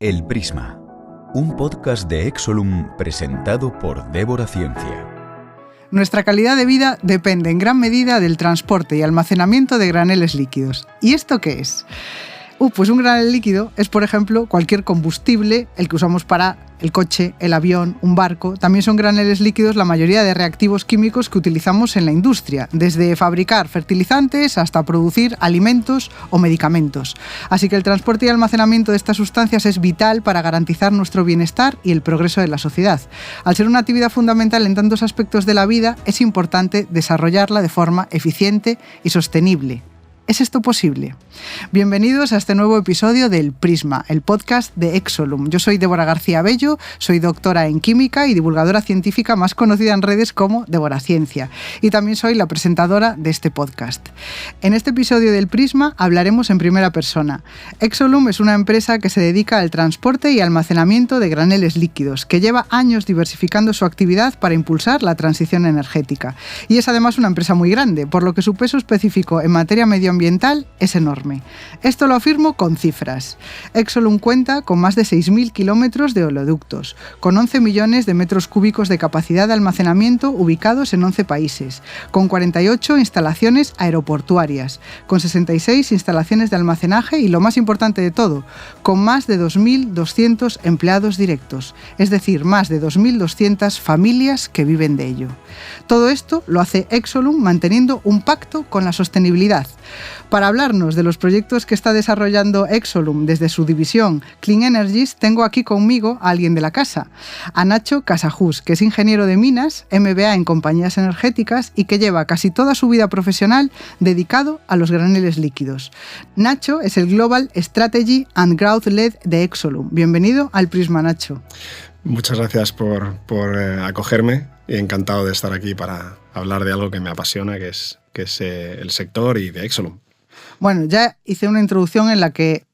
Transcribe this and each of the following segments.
El Prisma, un podcast de Exolum presentado por Débora Ciencia. Nuestra calidad de vida depende en gran medida del transporte y almacenamiento de graneles líquidos. ¿Y esto qué es? Pues un granel líquido es, por ejemplo, cualquier combustible, el que usamos para el coche, el avión, un barco. También son graneles líquidos la mayoría de reactivos químicos que utilizamos en la industria, desde fabricar fertilizantes hasta producir alimentos o medicamentos. Así que el transporte y almacenamiento de estas sustancias es vital para garantizar nuestro bienestar y el progreso de la sociedad. Al ser una actividad fundamental en tantos aspectos de la vida, es importante desarrollarla de forma eficiente y sostenible. ¿Es esto posible? Bienvenidos a este nuevo episodio del Prisma, el podcast de Exolum. Yo soy Débora García Bello, soy doctora en química y divulgadora científica más conocida en redes como Débora Ciencia. Y también soy la presentadora de este podcast. En este episodio del Prisma hablaremos en primera persona. Exolum es una empresa que se dedica al transporte y almacenamiento de graneles líquidos, que lleva años diversificando su actividad para impulsar la transición energética. Y es además una empresa muy grande, por lo que su peso específico en materia medioambiental es enorme. Esto lo afirmo con cifras. Exolum cuenta con más de 6.000 kilómetros de oleoductos, con 11 millones de metros cúbicos de capacidad de almacenamiento ubicados en 11 países, con 48 instalaciones aeroportuarias, con 66 instalaciones de almacenaje y, lo más importante de todo, con más de 2.200 empleados directos, es decir, más de 2.200 familias que viven de ello. Todo esto lo hace Exolum manteniendo un pacto con la sostenibilidad. Para hablarnos de los proyectos que está desarrollando Exolum desde su división Clean Energies, tengo aquí conmigo a alguien de la casa, a Nacho Casajús, que es ingeniero de minas, MBA en compañías energéticas y que lleva casi toda su vida profesional dedicado a los graneles líquidos. Nacho es el Global Strategy and Growth Lead de Exolum. Bienvenido al Prisma, Nacho. Muchas gracias por acogerme y encantado de estar aquí para hablar de algo que me apasiona, que es el sector y de Exolum. Bueno, ya hice una introducción en la que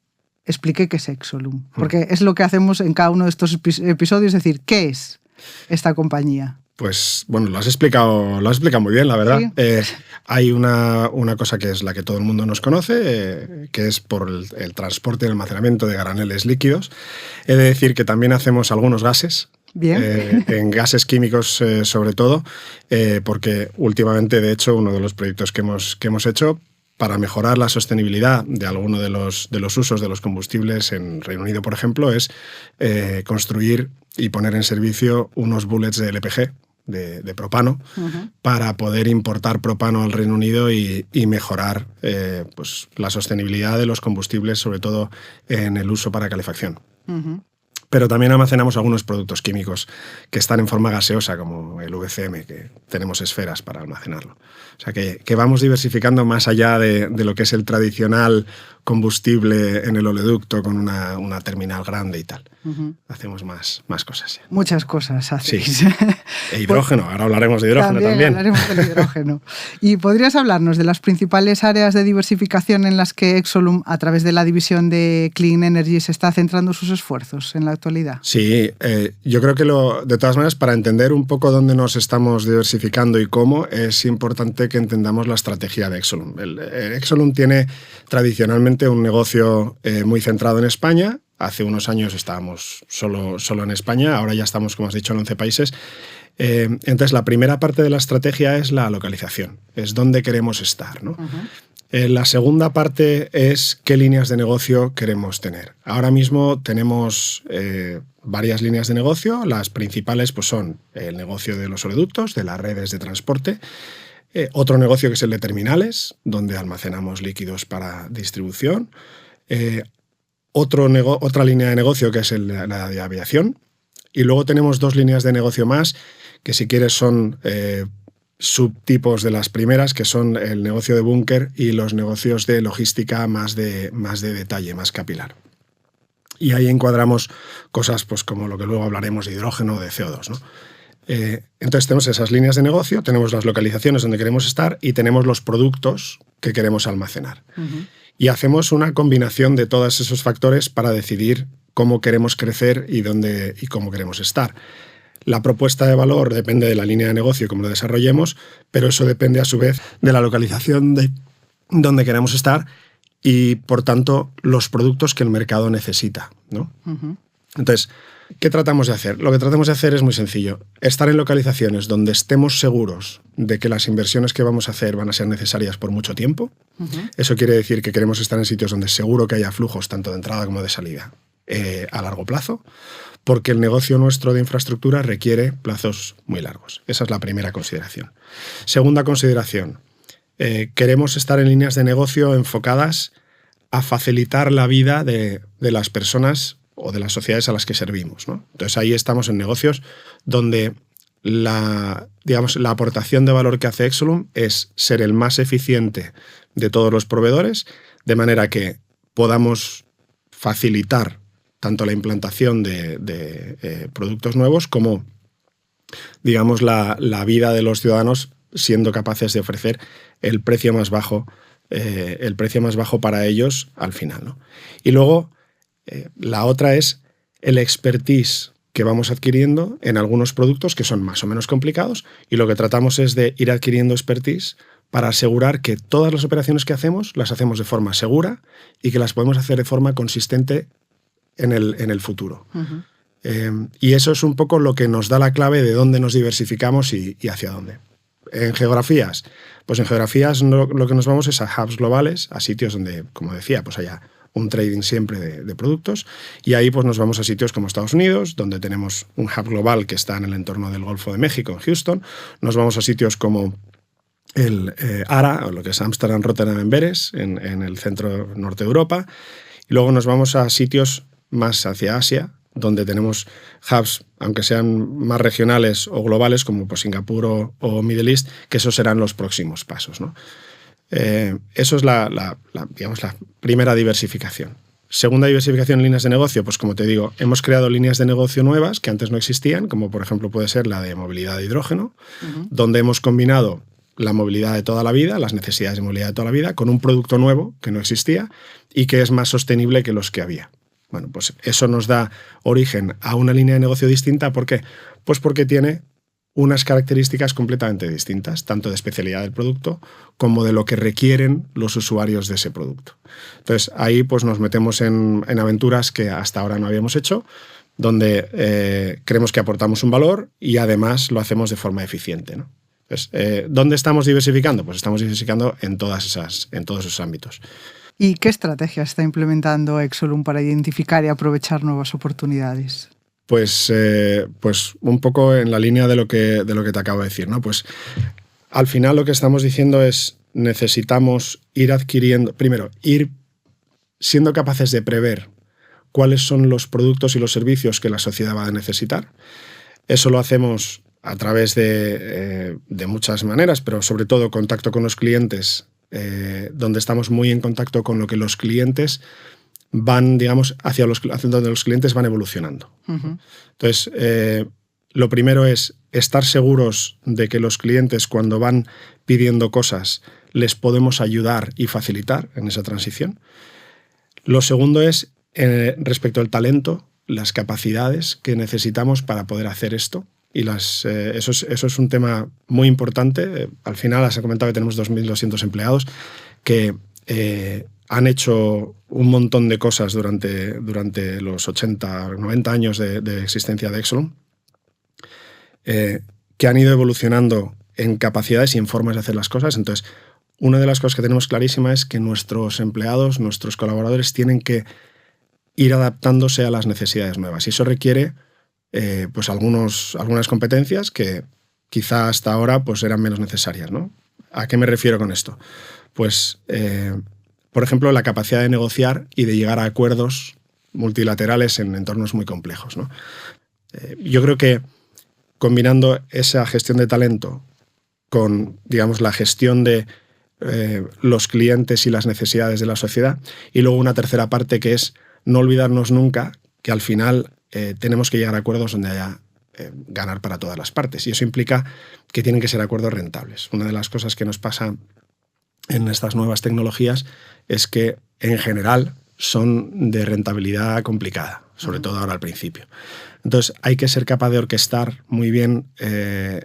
expliqué qué es Exolum, porque es lo que hacemos en cada uno de estos episodios, es decir, ¿qué es esta compañía? Pues bueno, lo has explicado muy bien, la verdad. Sí. Hay una cosa que es la que todo el mundo nos conoce, que es por el transporte y el almacenamiento de graneles líquidos. He de decir que también hacemos algunos gases. Bien. En gases químicos sobre todo, porque últimamente, de hecho, uno de los proyectos que hemos hecho para mejorar la sostenibilidad de alguno de los usos de los combustibles en Reino Unido, por ejemplo, es construir y poner en servicio unos bullets de LPG, de propano, para poder importar propano al Reino Unido y mejorar pues, la sostenibilidad de los combustibles, sobre todo en el uso para calefacción. Pero también almacenamos algunos productos químicos que están en forma gaseosa, como el VCM, que tenemos esferas para almacenarlo. O sea que vamos diversificando más allá de lo que es el tradicional combustible en el oleoducto con una terminal grande y tal. Hacemos más cosas. ¿Sí? Muchas cosas hacéis. Sí. E hidrógeno, ahora hablaremos de hidrógeno también. Hablaremos del hidrógeno. ¿Y podrías hablarnos de las principales áreas de diversificación en las que Exolum, a través de la división de Clean Energy, se está centrando sus esfuerzos en la actualidad? Sí, yo creo que de todas maneras, para entender un poco dónde nos estamos diversificando y cómo, es importante que entendamos la estrategia de Exolum. Exolum tiene tradicionalmente un negocio muy centrado en España. Hace unos años estábamos solo en España, ahora ya estamos, como has dicho, en 11 países. Entonces, la primera parte de la estrategia es la localización, es dónde queremos estar, ¿no? La segunda parte es qué líneas de negocio queremos tener. Ahora mismo tenemos varias líneas de negocio. Las principales pues, son el negocio de los oleoductos, de las redes de transporte. Otro negocio que es el de terminales, donde almacenamos líquidos para distribución. Otra línea de negocio que es la de aviación. Y luego tenemos dos líneas de negocio más, que si quieres son subtipos de las primeras, que son el negocio de búnker y los negocios de logística más de detalle, más capilar. Y ahí encuadramos cosas pues, como lo que luego hablaremos de hidrógeno o de CO2, ¿no? Entonces tenemos esas líneas de negocio, tenemos las localizaciones donde queremos estar y tenemos los productos que queremos almacenar. Y hacemos una combinación de todos esos factores para decidir cómo queremos crecer y dónde y cómo queremos estar. La propuesta de valor depende de la línea de negocio y cómo lo desarrollemos, pero eso depende a su vez de la localización de donde queremos estar y, por tanto, los productos que el mercado necesita, ¿no? Ujú. Entonces, ¿qué tratamos de hacer? Lo que tratamos de hacer es muy sencillo. Estar en localizaciones donde estemos seguros de que las inversiones que vamos a hacer van a ser necesarias por mucho tiempo. Eso quiere decir que queremos estar en sitios donde seguro que haya flujos tanto de entrada como de salida a largo plazo, porque el negocio nuestro de infraestructura requiere plazos muy largos. Esa es la primera consideración. Segunda consideración. Queremos estar en líneas de negocio enfocadas a facilitar la vida de las personas o de las sociedades a las que servimos, ¿no? Entonces ahí estamos en negocios donde la aportación de valor que hace Exolum es ser el más eficiente de todos los proveedores, de manera que podamos facilitar tanto la implantación de productos nuevos como, digamos, la vida de los ciudadanos, siendo capaces de ofrecer el precio más bajo para ellos al final, ¿no? Y luego, la otra es el expertise que vamos adquiriendo en algunos productos que son más o menos complicados, y lo que tratamos es de ir adquiriendo expertise para asegurar que todas las operaciones que hacemos las hacemos de forma segura y que las podemos hacer de forma consistente en el futuro. Ujú. Y eso es un poco lo que nos da la clave de dónde nos diversificamos y hacia dónde. En geografías, pues en geografías lo que nos vamos es a hubs globales, a sitios donde, como decía, pues haya un trading siempre de productos, y ahí pues nos vamos a sitios como Estados Unidos, donde tenemos un hub global que está en el entorno del Golfo de México, en Houston. Nos vamos a sitios como el ARA, o lo que es Ámsterdam, Rotterdam, Amberes, en el centro norte de Europa. Y luego nos vamos a sitios más hacia Asia, donde tenemos hubs, aunque sean más regionales o globales, como pues Singapur o Middle East, que esos serán los próximos pasos, ¿no? Eso es la primera diversificación. Segunda diversificación en líneas de negocio, pues como te digo, hemos creado líneas de negocio nuevas que antes no existían, como por ejemplo puede ser la de movilidad de hidrógeno, donde hemos combinado la movilidad de toda la vida, las necesidades de movilidad de toda la vida, con un producto nuevo que no existía y que es más sostenible que los que había. Bueno, pues eso nos da origen a una línea de negocio distinta. ¿Por qué? Pues porque tiene unas características completamente distintas, tanto de especialidad del producto como de lo que requieren los usuarios de ese producto. Entonces, ahí pues nos metemos en aventuras que hasta ahora no habíamos hecho, donde creemos que aportamos un valor y además lo hacemos de forma eficiente, ¿no? Entonces, ¿dónde estamos diversificando? Pues estamos diversificando en todos esos ámbitos. ¿Y qué estrategia está implementando Exolum para identificar y aprovechar nuevas oportunidades? Pues un poco en la línea de lo que te acabo de decir, ¿no? Pues al final lo que estamos diciendo es necesitamos ir adquiriendo, primero, ir siendo capaces de prever cuáles son los productos y los servicios que la sociedad va a necesitar. Eso lo hacemos a través de muchas maneras, pero sobre todo contacto con los clientes, donde estamos muy en contacto con lo que los clientes van, digamos, hacia donde los clientes van evolucionando. Uh-huh. Entonces, lo primero es estar seguros de que los clientes, cuando van pidiendo cosas, les podemos ayudar y facilitar en esa transición. Lo segundo es, respecto al talento, las capacidades que necesitamos para poder hacer esto. Y eso es un tema muy importante. Al final, has comentado que tenemos 2.200 empleados que han hecho un montón de cosas durante los 80 o 90 años de existencia de Exolum, que han ido evolucionando en capacidades y en formas de hacer las cosas. Entonces, una de las cosas que tenemos clarísima es que nuestros empleados, nuestros colaboradores, tienen que ir adaptándose a las necesidades nuevas. Y eso requiere pues algunas competencias que quizá hasta ahora pues eran menos necesarias, ¿no? ¿A qué me refiero con esto? Pues, por ejemplo, la capacidad de negociar y de llegar a acuerdos multilaterales en entornos muy complejos, ¿no? Yo creo que combinando esa gestión de talento con, digamos, la gestión de los clientes y las necesidades de la sociedad, y luego una tercera parte que es no olvidarnos nunca que al final tenemos que llegar a acuerdos donde haya ganar para todas las partes. Y eso implica que tienen que ser acuerdos rentables. Una de las cosas que nos pasa en estas nuevas tecnologías es que, en general, son de rentabilidad complicada, sobre todo ahora al principio. Entonces, hay que ser capaz de orquestar muy bien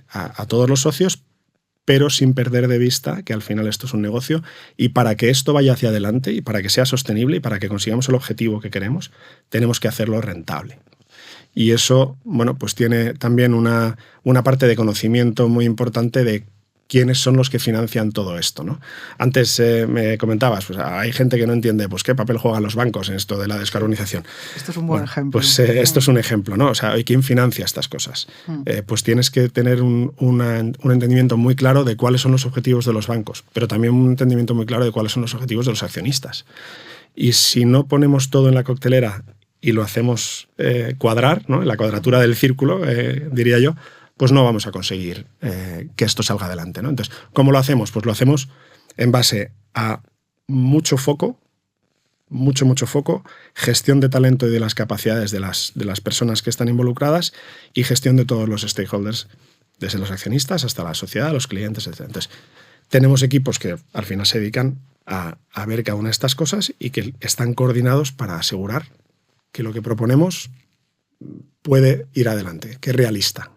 a todos los socios pero sin perder de vista que al final esto es un negocio, y para que esto vaya hacia adelante y para que sea sostenible y para que consigamos el objetivo que queremos, tenemos que hacerlo rentable. Y eso, bueno, pues tiene también una parte de conocimiento muy importante de quiénes son los que financian todo esto, ¿no? Antes me comentabas, pues hay gente que no entiende pues qué papel juegan los bancos en esto de la descarbonización. Esto es un buen ejemplo. Pues esto es un ejemplo, ¿no? O sea, ¿quién financia estas cosas? Pues tienes que tener un entendimiento muy claro de cuáles son los objetivos de los bancos, pero también un entendimiento muy claro de cuáles son los objetivos de los accionistas. Y si no ponemos todo en la coctelera y lo hacemos cuadrar, ¿no? En la cuadratura del círculo, diría yo, pues no vamos a conseguir que esto salga adelante, ¿no? Entonces, ¿cómo lo hacemos? Pues lo hacemos en base a mucho foco, mucho foco, gestión de talento y de las capacidades de las personas que están involucradas y gestión de todos los stakeholders, desde los accionistas hasta la sociedad, los clientes, etc. Entonces, tenemos equipos que al final se dedican a ver cada una de estas cosas y que están coordinados para asegurar que lo que proponemos puede ir adelante, que es realista,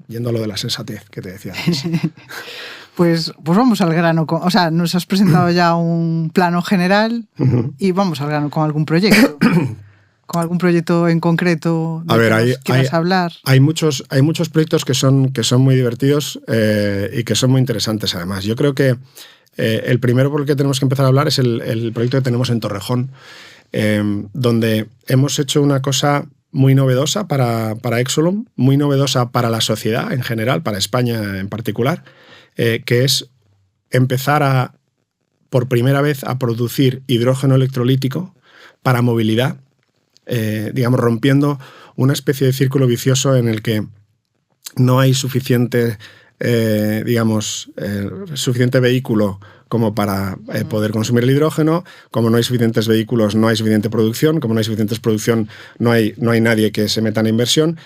yendo a lo de la sensatez que te decía antes. Pues vamos al grano. O sea, nos has presentado ya un plano general y vamos al grano con algún proyecto. ¿Con algún proyecto en concreto de que quieras hablar? Hay muchos proyectos que son muy divertidos y que son muy interesantes además. Yo creo que el primero por el que tenemos que empezar a hablar es el proyecto que tenemos en Torrejón, donde hemos hecho una cosa muy novedosa para Exolum, muy novedosa para la sociedad en general, para España en particular, que es empezar por primera vez a producir hidrógeno electrolítico para movilidad, digamos, rompiendo una especie de círculo vicioso en el que no hay suficiente vehículo como para poder consumir el hidrógeno. Como no hay suficientes vehículos, no hay suficiente producción. Como no hay suficiente producción, no hay nadie que se meta en la inversión.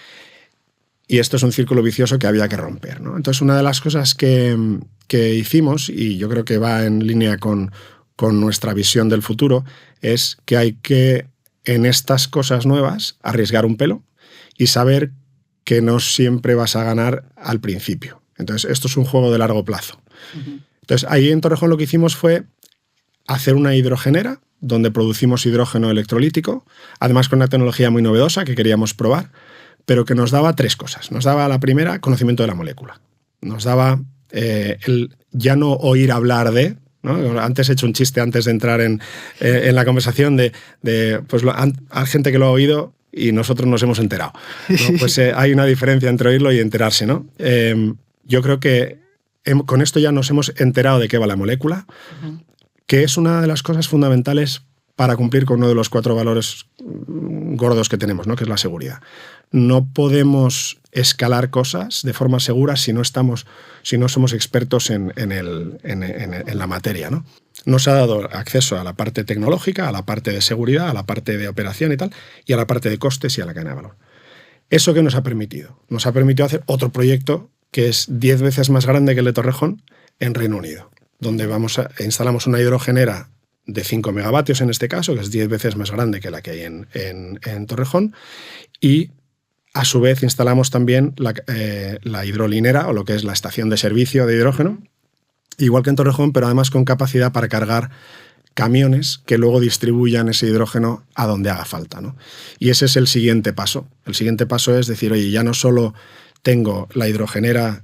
Y esto es un círculo vicioso que había que romper, ¿no? Entonces, una de las cosas que hicimos, y yo creo que va en línea con nuestra visión del futuro, es que hay que, en estas cosas nuevas, arriesgar un pelo y saber que no siempre vas a ganar al principio. Entonces, esto es un juego de largo plazo. Entonces, ahí en Torrejón lo que hicimos fue hacer una hidrogenera donde producimos hidrógeno electrolítico, además con una tecnología muy novedosa que queríamos probar, pero que nos daba tres cosas. Nos daba, la primera, conocimiento de la molécula. Nos daba el ya no oír hablar de, ¿no? Antes he hecho un chiste antes de entrar en la conversación pues hay gente que lo ha oído y nosotros nos hemos enterado, ¿no? Pues hay una diferencia entre oírlo y enterarse, ¿no? Yo creo que con esto ya nos hemos enterado de qué va la molécula, que es una de las cosas fundamentales para cumplir con uno de los 4 valores gordos que tenemos, ¿no? Que es la seguridad. No podemos escalar cosas de forma segura si no somos expertos en la materia, ¿no? Nos ha dado acceso a la parte tecnológica, a la parte de seguridad, a la parte de operación y tal, y a la parte de costes y a la cadena de valor. ¿Eso qué nos ha permitido? Nos ha permitido hacer otro proyecto que es 10 veces más grande que el de Torrejón en Reino Unido, donde instalamos una hidrogenera de 5 megavatios en este caso, que es 10 veces más grande que la que hay en Torrejón, y a su vez instalamos también la hidrolinera, o lo que es la estación de servicio de hidrógeno, igual que en Torrejón, pero además con capacidad para cargar camiones que luego distribuyan ese hidrógeno a donde haga falta, ¿no? Y ese es el siguiente paso. El siguiente paso es decir, oye, ya no solo tengo la hidrogenera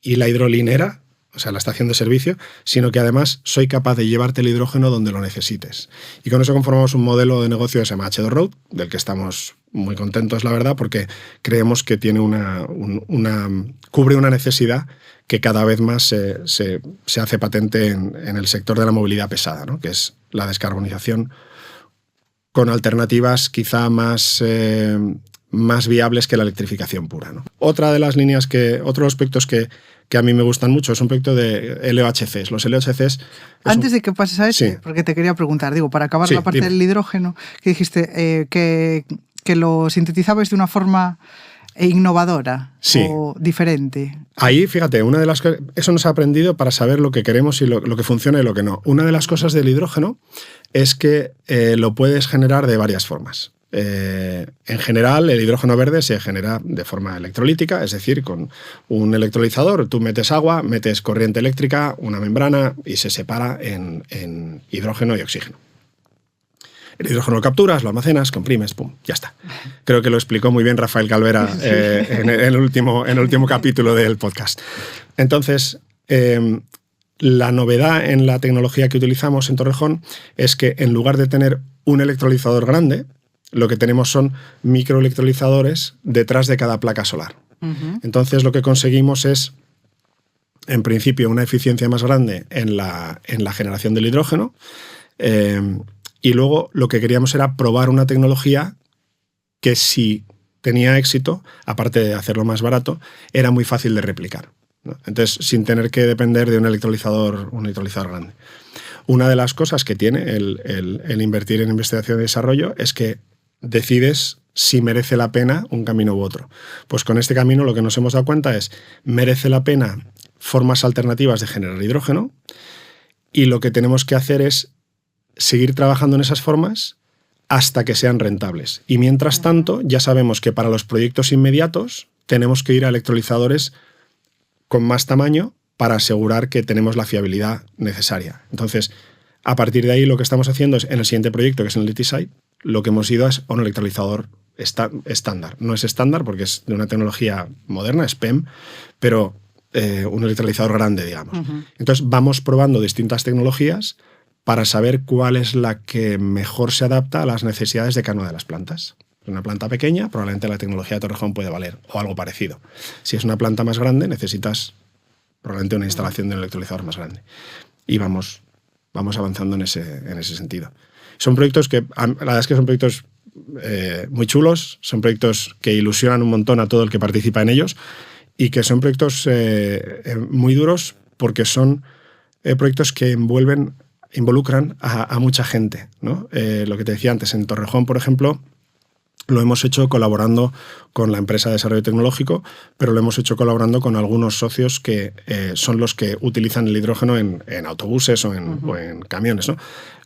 y la hidrolinera, o sea, la estación de servicio, sino que además soy capaz de llevarte el hidrógeno donde lo necesites. Y con eso conformamos un modelo de negocio que se llama H2 Road, del que estamos muy contentos, la verdad, porque creemos que tiene cubre una necesidad que cada vez más se hace patente en el sector de la movilidad pesada, ¿no? Que es la descarbonización con alternativas quizá más viables que la electrificación pura, ¿no? Otros aspectos que a mí me gustan mucho es un proyecto de LOHCs. Los LOHCs... Antes de que pases a eso, sí, porque te quería preguntar, para acabar la parte del hidrógeno, que dijiste que lo sintetizabais de una forma innovadora, sí, o diferente. Ahí, fíjate, una de las cosas, eso nos ha aprendido para saber lo que queremos y lo que funciona y lo que no. Una de las cosas del hidrógeno es que lo puedes generar de varias formas. En general, el hidrógeno verde se genera de forma electrolítica, es decir, con un electrolizador, tú metes agua, metes corriente eléctrica, una membrana y se separa en hidrógeno y oxígeno. El hidrógeno lo capturas, lo almacenas, comprimes, pum, ya está. Creo que lo explicó muy bien Rafael Calvera en el último capítulo del podcast. Entonces, la novedad en la tecnología que utilizamos en Torrejón es que en lugar de tener un electrolizador grande, lo que tenemos son microelectrolizadores detrás de cada placa solar. Entonces, lo que conseguimos es, en principio, una eficiencia más grande en la generación del hidrógeno. Y luego lo que queríamos era probar una tecnología que, si tenía éxito, aparte de hacerlo más barato, era muy fácil de replicar, ¿no? Entonces, sin tener que depender de un electrolizador grande. Una de las cosas que tiene el invertir en investigación y desarrollo es que decides si merece la pena un camino u otro. Pues con este camino lo que nos hemos dado cuenta es merece la pena formas alternativas de generar hidrógeno, y lo que tenemos que hacer es seguir trabajando en esas formas hasta que sean rentables. Y mientras tanto, ya sabemos que para los proyectos inmediatos tenemos que ir a electrolizadores con más tamaño para asegurar que tenemos la fiabilidad necesaria. Entonces, a partir de ahí, lo que estamos haciendo es, en el siguiente proyecto, que es en el Litisite, lo que hemos ido es a un electrolizador estándar. No es estándar porque es de una tecnología moderna, es PEM, pero un electrolizador grande, digamos. Entonces, vamos probando distintas tecnologías para saber cuál es la que mejor se adapta a las necesidades de cada una de las plantas. Una planta pequeña, probablemente la tecnología de Torrejón puede valer, o algo parecido. Si es una planta más grande, necesitas probablemente una instalación de un electrolizador más grande. Y vamos avanzando en ese sentido. Son proyectos que, la verdad es que son proyectos muy chulos, son proyectos que ilusionan un montón a todo el que participa en ellos, y que son proyectos muy duros porque son proyectos que involucran a mucha gente, ¿no? Lo que te decía antes, en Torrejón, por ejemplo, lo hemos hecho colaborando con la empresa de desarrollo tecnológico, pero lo hemos hecho colaborando con algunos socios que son los que utilizan el hidrógeno en autobuses o en camiones, ¿no?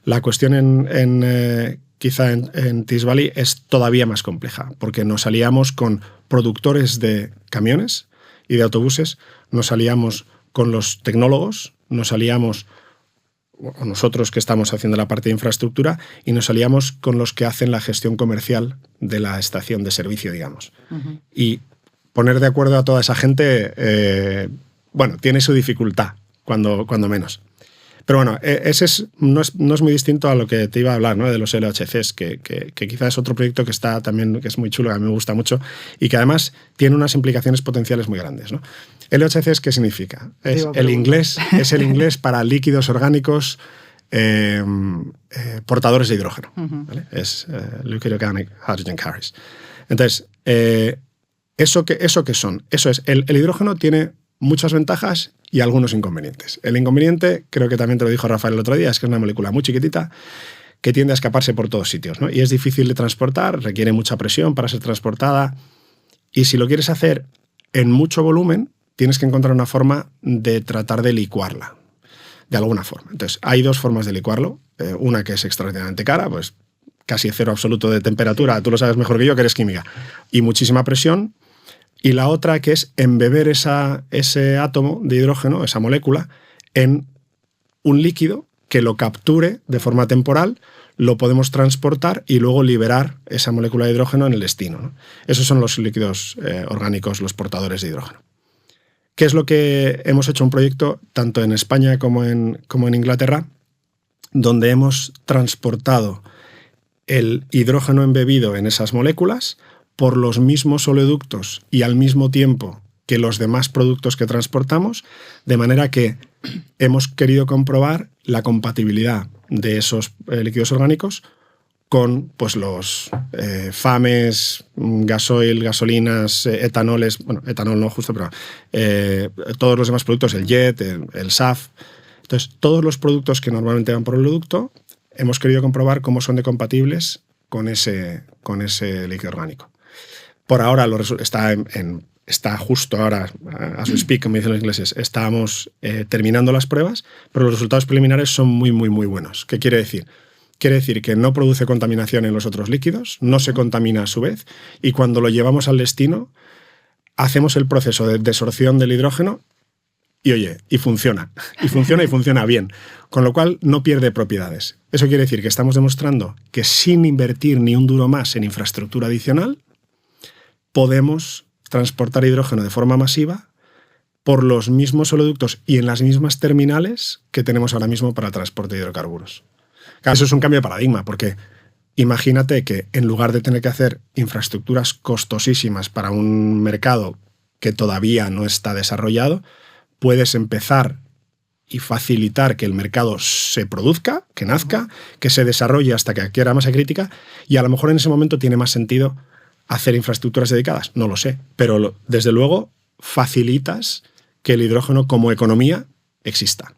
La cuestión quizá en Tees Valley es todavía más compleja, porque nos aliamos con productores de camiones y de autobuses, nos aliamos con los tecnólogos, nos aliamos nosotros que estamos haciendo la parte de infraestructura, y nos aliamos con los que hacen la gestión comercial de la estación de servicio, digamos. Y poner de acuerdo a toda esa gente, tiene su dificultad, cuando menos. Pero bueno, ese no es muy distinto a lo que te iba a hablar, ¿no? De los LHCs, que quizás es otro proyecto que está también, que es muy chulo, que a mí me gusta mucho, y que además tiene unas implicaciones potenciales muy grandes, ¿no? LHCs, ¿qué significa? Es el inglés para líquidos orgánicos portadores de hidrógeno, ¿vale? Es Liquid Organic Hydrogen Carriers. Entonces, ¿eso qué son? Eso es, el hidrógeno tiene muchas ventajas y algunos inconvenientes. El inconveniente, creo que también te lo dijo Rafael el otro día, es que es una molécula muy chiquitita que tiende a escaparse por todos sitios, ¿no? Y es difícil de transportar, requiere mucha presión para ser transportada, y si lo quieres hacer en mucho volumen, tienes que encontrar una forma de tratar de licuarla, de alguna forma. Entonces, hay dos formas de licuarlo. Una que es extraordinariamente cara, pues casi cero absoluto de temperatura, tú lo sabes mejor que yo, que eres química, y muchísima presión. Y la otra que es embeber ese átomo de hidrógeno, esa molécula, en un líquido que lo capture de forma temporal, lo podemos transportar y luego liberar esa molécula de hidrógeno en el destino, ¿no? Esos son los líquidos orgánicos, los portadores de hidrógeno. ¿Qué es lo que hemos hecho? Un proyecto tanto en España como en Inglaterra, donde hemos transportado el hidrógeno embebido en esas moléculas por los mismos oleoductos y al mismo tiempo que los demás productos que transportamos, de manera que hemos querido comprobar la compatibilidad de esos líquidos orgánicos con, pues, los FAMES, gasoil, gasolinas, etanoles, bueno, etanol no justo, pero todos los demás productos, el jet, el SAF. Entonces, todos los productos que normalmente van por el oleoducto, hemos querido comprobar cómo son de compatibles con ese líquido orgánico. Por ahora está justo ahora, as we speak, como dicen los ingleses, estamos terminando las pruebas, pero los resultados preliminares son muy, muy, muy buenos. ¿Qué quiere decir? Quiere decir que no produce contaminación en los otros líquidos, no se contamina a su vez, y cuando lo llevamos al destino, hacemos el proceso de desorción del hidrógeno y funciona. Y funciona bien. Con lo cual no pierde propiedades. Eso quiere decir que estamos demostrando que sin invertir ni un duro más en infraestructura adicional, podemos transportar hidrógeno de forma masiva por los mismos oleoductos y en las mismas terminales que tenemos ahora mismo para el transporte de hidrocarburos. Claro, eso es un cambio de paradigma, porque imagínate que en lugar de tener que hacer infraestructuras costosísimas para un mercado que todavía no está desarrollado, puedes empezar y facilitar que el mercado se produzca, que nazca, que se desarrolle hasta que adquiera masa crítica, y a lo mejor en ese momento tiene más sentido hacer infraestructuras dedicadas. No lo sé, pero desde luego facilitas que el hidrógeno como economía exista.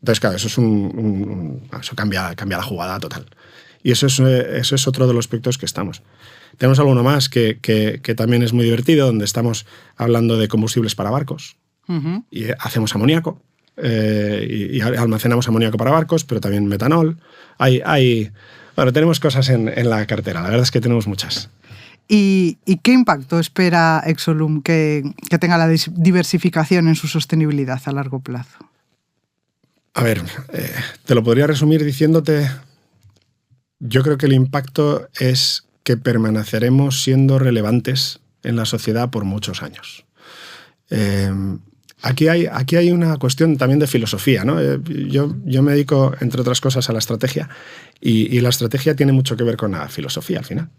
Entonces, claro, eso es eso cambia la jugada total. Y eso es otro de los aspectos que estamos. Tenemos alguno más que también es muy divertido, donde estamos hablando de combustibles para barcos. Y hacemos amoníaco. Y almacenamos amoníaco para barcos, pero también metanol. Bueno, tenemos cosas en la cartera. La verdad es que tenemos muchas. ¿Y qué impacto espera Exolum que tenga la diversificación en su sostenibilidad a largo plazo? A ver, te lo podría resumir diciéndote, yo creo que el impacto es que permaneceremos siendo relevantes en la sociedad por muchos años. Aquí hay una cuestión también de filosofía, ¿no? Yo me dedico, entre otras cosas, a la estrategia y la estrategia tiene mucho que ver con la filosofía al final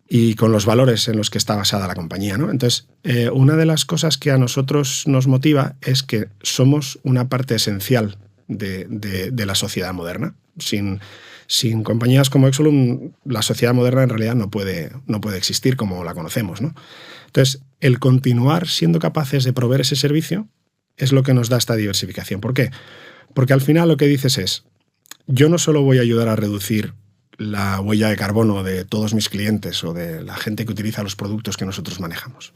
y con los valores en los que está basada la compañía, ¿no? Entonces, una de las cosas que a nosotros nos motiva es que somos una parte esencial de la sociedad moderna. Sin compañías como Exolum, la sociedad moderna en realidad no puede existir como la conocemos, ¿no? Entonces, el continuar siendo capaces de proveer ese servicio es lo que nos da esta diversificación. ¿Por qué? Porque al final lo que dices es, yo no solo voy a ayudar a reducir la huella de carbono de todos mis clientes o de la gente que utiliza los productos que nosotros manejamos,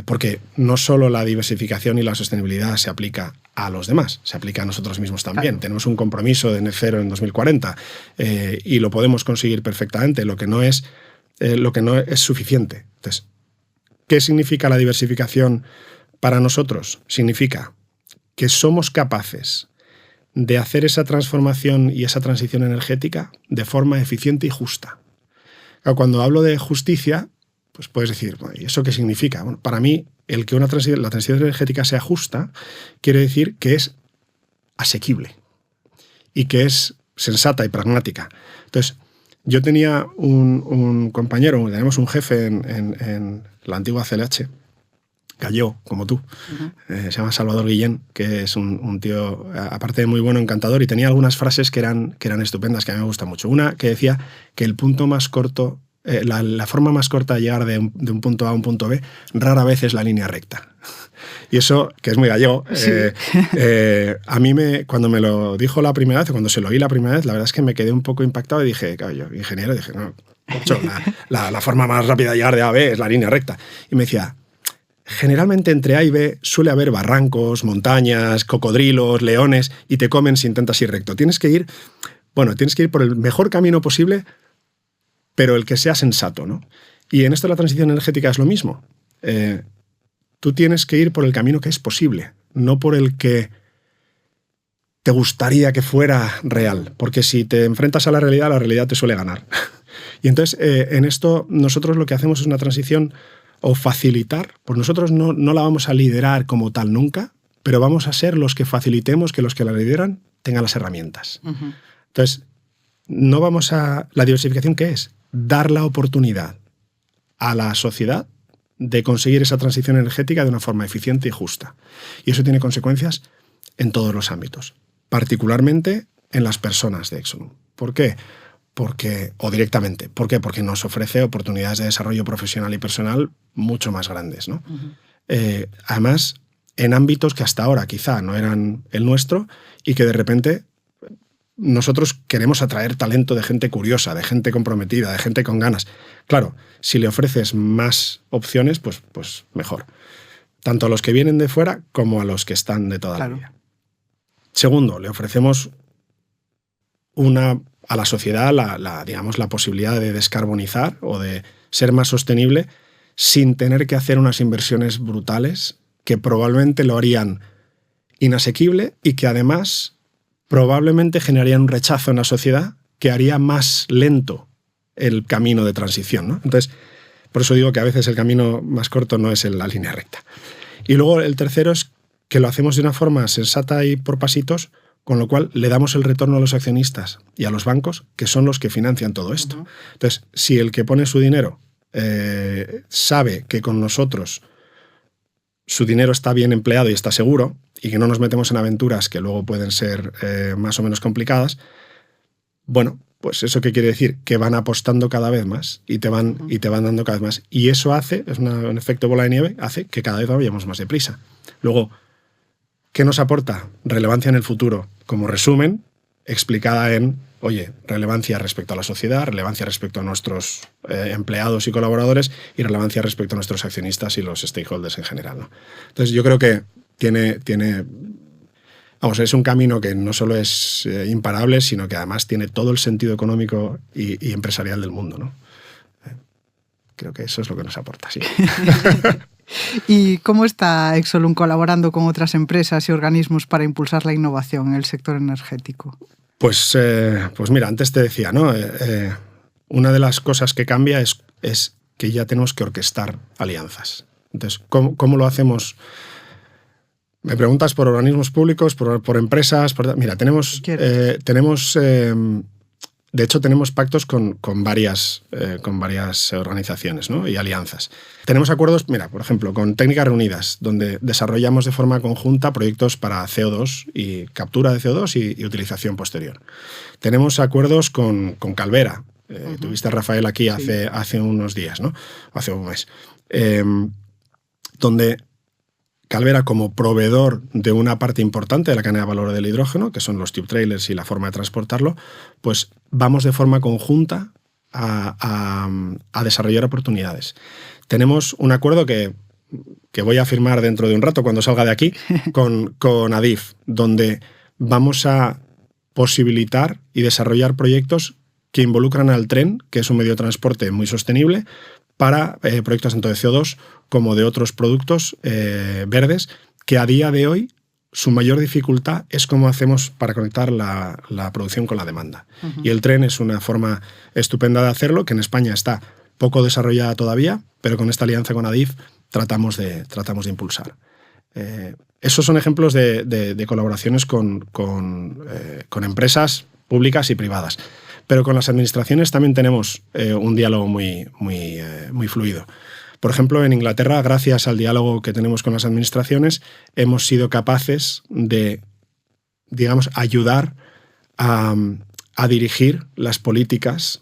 porque no solo la diversificación y la sostenibilidad se aplica a los demás, se aplica a nosotros mismos también. Claro. Tenemos un compromiso de net cero en 2040 y lo podemos conseguir perfectamente, lo que no es suficiente. Entonces, ¿qué significa la diversificación para nosotros? Significa que somos capaces de hacer esa transformación y esa transición energética de forma eficiente y justa. Cuando hablo de justicia, pues puedes decir, ¿y eso qué significa? Bueno, para mí, el que la transición energética sea justa quiere decir que es asequible y que es sensata y pragmática. Entonces, yo tenía un compañero, tenemos un jefe en la antigua CLH, gallego, como tú, se llama Salvador Guillén, que es un tío, aparte de muy bueno, encantador, y tenía algunas frases que eran estupendas, que a mí me gustan mucho. Una que decía que el punto más corto, la forma más corta de llegar de un punto A a un punto B, rara vez es la línea recta. Y eso, que es muy gallego, sí. A mí cuando me lo dijo la primera vez, cuando se lo oí la primera vez, la verdad es que me quedé un poco impactado y dije, claro, yo, ingeniero, dije, no, la forma más rápida de llegar de A a B es la línea recta. Y me decía, generalmente entre A y B suele haber barrancos, montañas, cocodrilos, leones, y te comen si intentas ir recto. Tienes que ir por el mejor camino posible, pero el que sea sensato, ¿no? Y en esto la transición energética es lo mismo. Tú tienes que ir por el camino que es posible, no por el que te gustaría que fuera real, porque si te enfrentas a la realidad te suele ganar. Y entonces, en esto, nosotros lo que hacemos es una transición o facilitar, pues nosotros no la vamos a liderar como tal nunca, pero vamos a ser los que facilitemos que los que la lideran tengan las herramientas. Entonces, ¿la diversificación qué es? Dar la oportunidad a la sociedad de conseguir esa transición energética de una forma eficiente y justa. Y eso tiene consecuencias en todos los ámbitos, particularmente en las personas de Exolum. ¿Por qué? O directamente. ¿Por qué? Porque nos ofrece oportunidades de desarrollo profesional y personal mucho más grandes, ¿no? Además, en ámbitos que hasta ahora quizá no eran el nuestro y que de repente nosotros queremos atraer talento de gente curiosa, de gente comprometida, de gente con ganas. Claro, si le ofreces más opciones, pues mejor. Tanto a los que vienen de fuera como a los que están de toda la vida. Segundo, le ofrecemos una a la sociedad digamos, la posibilidad de descarbonizar o de ser más sostenible sin tener que hacer unas inversiones brutales que probablemente lo harían inasequible y que además probablemente generarían un rechazo en la sociedad que haría más lento el camino de transición, ¿no? Entonces, por eso digo que a veces el camino más corto no es la línea recta. Y luego el tercero es que lo hacemos de una forma sensata y por pasitos, con lo cual le damos el retorno a los accionistas y a los bancos, que son los que financian todo esto. Uh-huh. Entonces, si el que pone su dinero sabe que con nosotros su dinero está bien empleado y está seguro, y que no nos metemos en aventuras que luego pueden ser más o menos complicadas, bueno, pues ¿eso qué quiere decir? Que van apostando cada vez más y te van dando cada vez más. Y eso hace, es un efecto bola de nieve, hace que cada vez vayamos más deprisa. Luego, ¿qué nos aporta? Relevancia en el futuro. Como resumen, explicada en, oye, relevancia respecto a la sociedad, relevancia respecto a nuestros empleados y colaboradores y relevancia respecto a nuestros accionistas y los stakeholders en general, ¿no? Entonces, yo creo que es un camino que no solo es imparable, sino que además tiene todo el sentido económico y empresarial del mundo, ¿no? Creo que eso es lo que nos aporta, sí. ¿Y cómo está Exolum colaborando con otras empresas y organismos para impulsar la innovación en el sector energético? Pues mira, antes te decía, ¿no? Una de las cosas que cambia es que ya tenemos que orquestar alianzas. Entonces, ¿cómo lo hacemos? Me preguntas por organismos públicos, por empresas. Mira, tenemos de hecho, tenemos pactos con varias organizaciones, ¿no? Y alianzas. Tenemos acuerdos, mira, por ejemplo, con Técnicas Reunidas, donde desarrollamos de forma conjunta proyectos para CO2 y captura de CO2 y utilización posterior. Tenemos acuerdos con Calvera. Tuviste a Rafael aquí hace unos días, ¿no? Hace un mes. Donde Calvera, como proveedor de una parte importante de la cadena de valor del hidrógeno, que son los tube trailers y la forma de transportarlo, pues vamos de forma conjunta a desarrollar oportunidades. Tenemos un acuerdo que voy a firmar dentro de un rato, cuando salga de aquí, con Adif, donde vamos a posibilitar y desarrollar proyectos que involucran al tren, que es un medio de transporte muy sostenible, para proyectos tanto de CO2 como de otros productos verdes, que a día de hoy su mayor dificultad es cómo hacemos para conectar la producción con la demanda. Uh-huh. Y el tren es una forma estupenda de hacerlo, que en España está poco desarrollada todavía, pero con esta alianza con Adif tratamos de impulsar. Esos son ejemplos de colaboraciones con empresas públicas y privadas. Pero con las administraciones también tenemos un diálogo muy fluido. Por ejemplo, en Inglaterra, gracias al diálogo que tenemos con las administraciones, hemos sido capaces de, digamos, ayudar a dirigir las políticas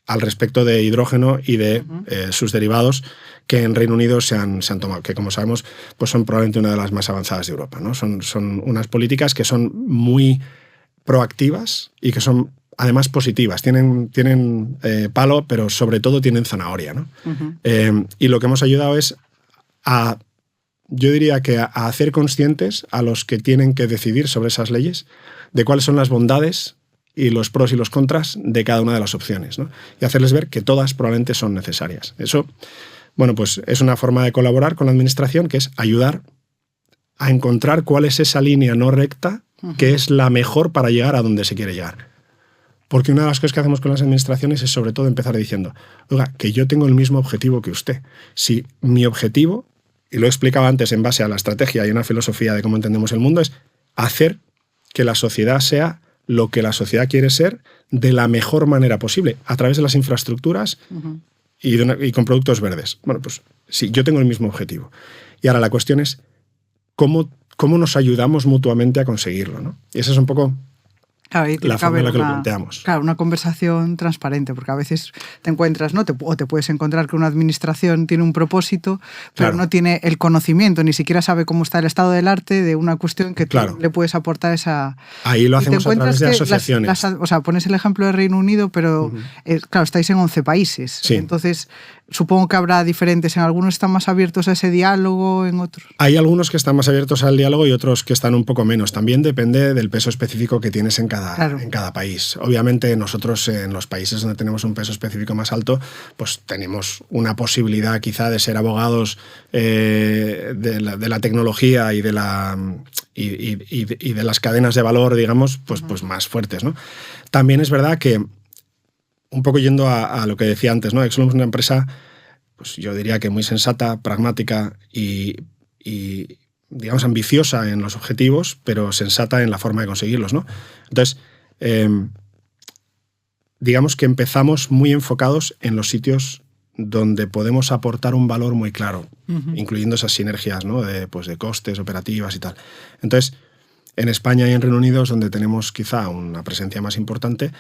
al respecto de hidrógeno y de sus derivados que en Reino Unido se han tomado, que como sabemos pues son probablemente una de las más avanzadas de Europa, ¿no? Son unas políticas que son muy proactivas y que son además positivas. Tienen palo, pero sobre todo tienen zanahoria, ¿no? Uh-huh. Y lo que hemos ayudado es yo diría que a hacer conscientes a los que tienen que decidir sobre esas leyes de cuáles son las bondades y los pros y los contras de cada una de las opciones, ¿no? Y hacerles ver que todas probablemente son necesarias. Eso, bueno, pues es una forma de colaborar con la administración, que es ayudar a encontrar cuál es esa línea no recta que es la mejor para llegar a donde se quiere llegar. Porque una de las cosas que hacemos con las administraciones es sobre todo empezar diciendo, oiga, que yo tengo el mismo objetivo que usted. Si mi objetivo, y lo he explicado antes en base a la estrategia y una filosofía de cómo entendemos el mundo, es hacer que la sociedad sea lo que la sociedad quiere ser de la mejor manera posible, a través de las infraestructuras y con productos verdes. Bueno, pues sí, yo tengo el mismo objetivo. Y ahora la cuestión es cómo nos ayudamos mutuamente a conseguirlo, ¿no? Y esa es un poco la forma en la que lo planteamos. Claro, una conversación transparente, porque a veces te encuentras, ¿no? O te puedes encontrar que una administración tiene un propósito, pero no tiene el conocimiento, ni siquiera sabe cómo está el estado del arte de una cuestión que tú le puedes aportar esa... Ahí lo hacemos a través de asociaciones. O sea, pones el ejemplo de Reino Unido, pero claro, estáis en 11 países. Sí. Entonces, supongo que habrá diferentes. En algunos están más abiertos a ese diálogo, en otros... Hay algunos que están más abiertos al diálogo y otros que están un poco menos. También depende del peso específico que tienes en cada en cada país. Obviamente nosotros en los países donde tenemos un peso específico más alto, pues tenemos una posibilidad quizá de ser abogados de la tecnología y de las cadenas de valor, digamos, pues más fuertes, ¿no? También es verdad que, un poco yendo a lo que decía antes, ¿no? Exolum es una empresa, pues yo diría que muy sensata, pragmática y digamos, ambiciosa en los objetivos, pero sensata en la forma de conseguirlos, ¿no? Entonces, digamos que empezamos muy enfocados en los sitios donde podemos aportar un valor muy claro, incluyendo esas sinergias, ¿no? de costes, operativas y tal. Entonces, en España y en Reino Unido es donde tenemos quizá una presencia más importante,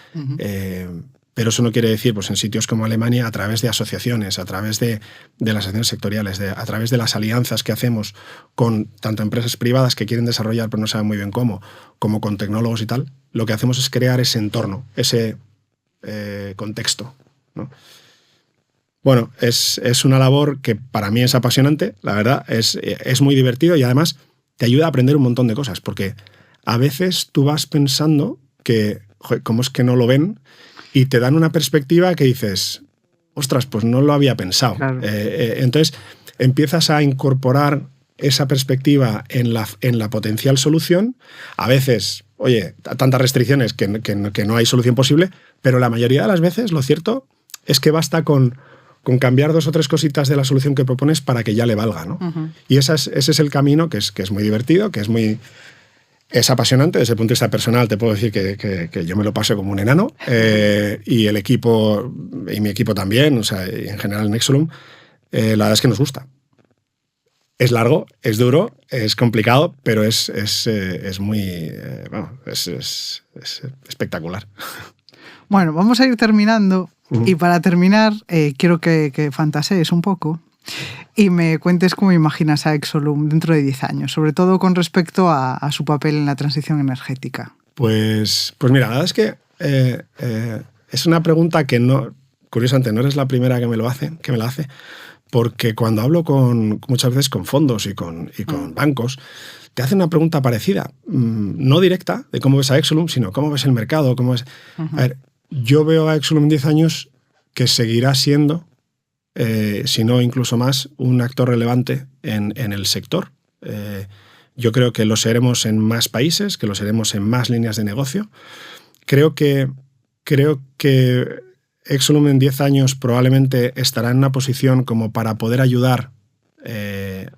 pero eso no quiere decir, pues en sitios como Alemania, a través de asociaciones, a través de las asociaciones sectoriales, a través de las alianzas que hacemos con tanto empresas privadas que quieren desarrollar pero no saben muy bien cómo, como con tecnólogos y tal, lo que hacemos es crear ese entorno, ese contexto, ¿no? Bueno, es una labor que para mí es apasionante, la verdad, es muy divertido y además te ayuda a aprender un montón de cosas, porque a veces tú vas pensando que, joder, ¿cómo es que no lo ven? Y te dan una perspectiva que dices, ostras, pues no lo había pensado. Claro. Entonces empiezas a incorporar esa perspectiva en la potencial solución. A veces, oye, tantas restricciones que no hay solución posible, pero la mayoría de las veces lo cierto es que basta con cambiar 2 o 3 cositas de la solución que propones para que ya le valga, ¿no? Y ese es el camino que es muy divertido, que es apasionante. Desde el punto de vista personal te puedo decir que yo me lo paso como un enano, y el equipo, y mi equipo también, o sea, en general en Exolum, la verdad es que nos gusta. Es largo, es duro, es complicado, pero es muy es espectacular. Bueno, vamos a ir terminando, y para terminar quiero que fantasees un poco y me cuentes cómo imaginas a Exolum dentro de 10 años, sobre todo con respecto a su papel en la transición energética. Pues mira, la verdad es que es una pregunta que curiosamente no eres la primera que me la hace, porque cuando hablo muchas veces con fondos y con bancos, te hacen una pregunta parecida, no directa de cómo ves a Exolum, sino cómo ves el mercado, cómo ves... A ver, yo veo a Exolum en 10 años que seguirá siendo, si no incluso más, un actor relevante en el sector. Yo creo que lo seremos en más países, que lo seremos en más líneas de negocio. Creo que Exolum en 10 años probablemente estará en una posición como para poder ayudar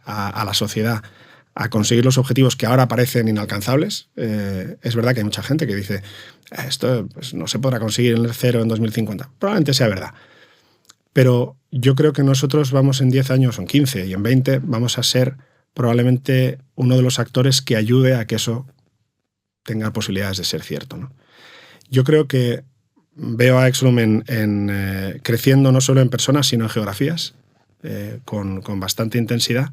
a la sociedad a conseguir los objetivos que ahora parecen inalcanzables. Es verdad que hay mucha gente que dice esto pues, no se podrá conseguir en el 0 en 2050. Probablemente sea verdad. Pero yo creo que nosotros vamos en 10 años, o en 15 y en 20, vamos a ser probablemente uno de los actores que ayude a que eso tenga posibilidades de ser cierto, ¿no? Yo creo que veo a Exolum creciendo no solo en personas, sino en geografías, con bastante intensidad.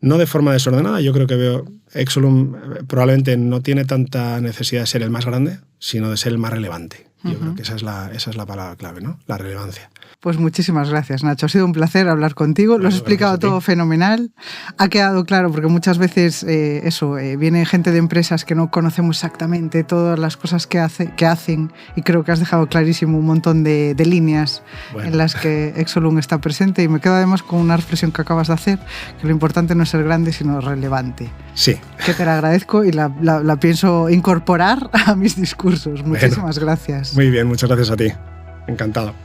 No de forma desordenada, yo creo que veo Exolum probablemente no tiene tanta necesidad de ser el más grande, sino de ser el más relevante. Yo creo que esa es la palabra clave, ¿no? La relevancia. Pues muchísimas gracias, Nacho. Ha sido un placer hablar contigo. Lo has explicado todo fenomenal. Ha quedado claro, porque muchas veces viene gente de empresas que no conocemos exactamente todas las cosas que hacen, y creo que has dejado clarísimo un montón de líneas en las que Exolum está presente, y me quedo además con una reflexión que acabas de hacer, que lo importante no es ser grande, sino relevante. Sí. Que te la agradezco y la pienso incorporar a mis discursos. Muchísimas gracias. Muy bien, muchas gracias a ti. Encantado.